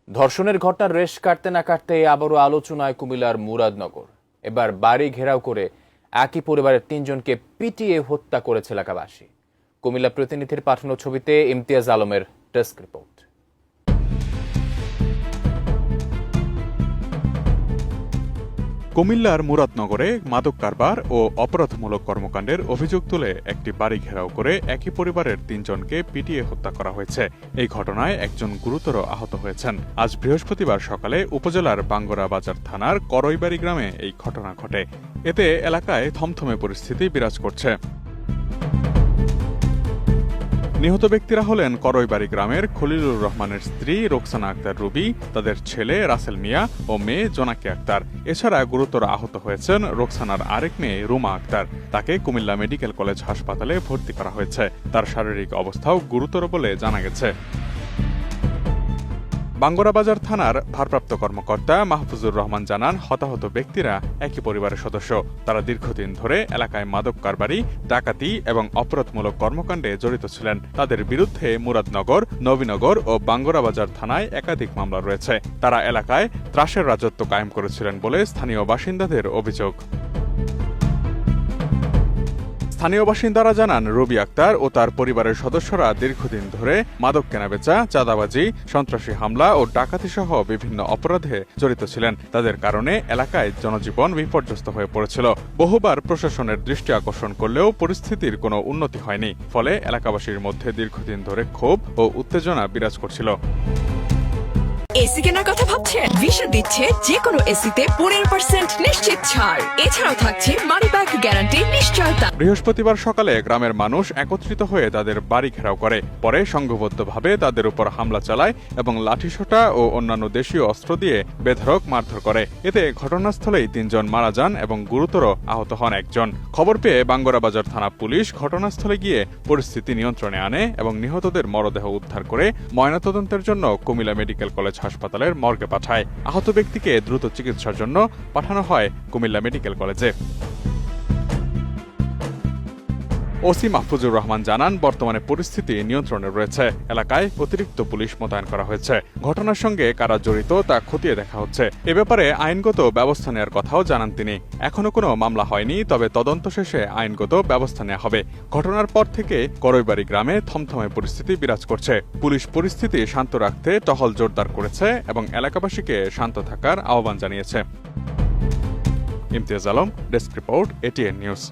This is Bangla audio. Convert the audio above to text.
ধর্ষণের ঘটনার রেশ কাটতে না কাটতে আবারও আলোচনায় কুমিল্লার মুরাদনগর। এবার বাড়ি ঘেরাও করে একই পরিবারের ৩ জনকে পিটিয়ে হত্যা করেছে এলাকাবাসী। কুমিল্লা প্রতিনিধির পাঠানো ছবিতে ইমতিয়াজ আলমের ডেস্ক রিপোর্ট। কুমিল্লার মুরাদনগরে মাদক কারবার ও অপরাধমূলক কর্মকাণ্ডের অভিযোগ তুলে একটি বাড়ি ঘেরাও করে একই পরিবারের ৩ জনকে পিটিয়ে হত্যা করা হয়েছে। এই ঘটনায় একজন গুরুতর আহত হয়েছেন। আজ বৃহস্পতিবার সকালে উপজেলার বাঙ্গরা বাজার থানার করইবাড়ি গ্রামে এই ঘটনা ঘটে। এতে এলাকায় থমথমে পরিস্থিতি বিরাজ করছে। নিহত ব্যক্তিরা হলেন করইবাড়ি গ্রামের খলিলুর রহমানের স্ত্রী রোকসানা আক্তার রুবি, তাদের ছেলে রাসেল মিয়া ও মেয়ে জোনাকি আক্তার। এছাড়া গুরুতর আহত হয়েছেন রোকসানার আরেক মেয়ে রুমা আক্তার। তাকে কুমিল্লা মেডিকেল কলেজ হাসপাতালে ভর্তি করা হয়েছে। তার শারীরিক অবস্থাও গুরুতর বলে জানা গেছে। বাঙ্গরা বাজার থানার ভারপ্রাপ্ত কর্মকর্তা মাহফুজুর রহমান জানান, হতাহত ব্যক্তিরা একই পরিবারের সদস্য। তারা দীর্ঘদিন ধরে এলাকায় মাদক কারবারি, ডাকাতি এবং অপরাধমূলক কর্মকাণ্ডে জড়িত ছিলেন। তাদের বিরুদ্ধে মুরাদনগর, নবীনগর ও বাঙ্গরা বাজার থানায় একাধিক মামলা রয়েছে। তারা এলাকায় ত্রাসের রাজত্ব কায়েম করেছিলেন বলে স্থানীয় বাসিন্দাদের অভিযোগ। স্থানীয় বাসিন্দারা জানান, রবি আক্তার ও তার পরিবারের সদস্যরা দীর্ঘদিন ধরে মাদক কেনাবেচা, চাঁদাবাজি, সন্ত্রাসী হামলা ও ডাকাতি সহ বিভিন্ন অপরাধে জড়িত ছিলেন। তাদের কারণে এলাকায় জনজীবন বিপর্যস্ত হয়ে পড়েছিল। বহুবার প্রশাসনের দৃষ্টি আকর্ষণ করলেও পরিস্থিতির কোনো উন্নতি হয়নি। ফলে এলাকাবাসীর মধ্যে দীর্ঘদিন ধরে ক্ষোভ ও উত্তেজনা বিরাজ করছিল। এসি কেনার কথা ভাবছেন? ভিশন দিচ্ছে যে কোনো এসিতে 15% নিশ্চিত ছাড়। এছাড়াও থাকছে মানি ব্যাক গ্যারান্টি নিশ্চয়তা। বৃহস্পতিবার সকালে গ্রামের মানুষ একত্রিত হয়ে তাদের বাড়ি ঘেরাও করে। পরে সংঘবদ্ধভাবে তাদের উপর হামলা চালায় এবং লাঠিসোঁটা ও অন্যান্য দেশীয় অস্ত্র দিয়ে বেধড়ক মারধর করে। এতে ঘটনাস্থলেই ৩ জন মারা যান এবং গুরুতর আহত হন একজন। খবর পেয়ে বাঙ্গরা বাজার থানা পুলিশ ঘটনাস্থলে গিয়ে পরিস্থিতি নিয়ন্ত্রণে আনে এবং নিহতদের মরদেহ উদ্ধার করে ময়নাতদন্তের জন্য কুমিল্লা মেডিকেল কলেজ হাসপাতালের মর্গে পাঠায়। আহত ব্যক্তিকে দ্রুত চিকিৎসার জন্য পাঠানো হয় কুমিল্লা মেডিকেল কলেজে। ওসি মাহফুজুর রহমান জানান, বর্তমানে পরিস্থিতি নিয়ন্ত্রণে রয়েছে। এলাকায় অতিরিক্ত পুলিশ মোতায়েন করা হয়েছে। ঘটনার সঙ্গে কারা জড়িত তা খতিয়ে দেখা হচ্ছে। এ ব্যাপারে আইনগত ব্যবস্থা নেওয়ার কথাও জানান তিনি। এখনো কোনো মামলা হয়নি, তবে তদন্ত শেষে আইনগত ব্যবস্থা নেওয়া হবে। ঘটনার পর থেকে করইবাড়ি গ্রামে থমথমে পরিস্থিতি বিরাজ করছে। পুলিশ পরিস্থিতি শান্ত রাখতে টহল জোরদার করেছে এবং এলাকাবাসীকে শান্ত থাকার আহ্বান জানিয়েছে। Imtiaz Alam, desk report, ATN news.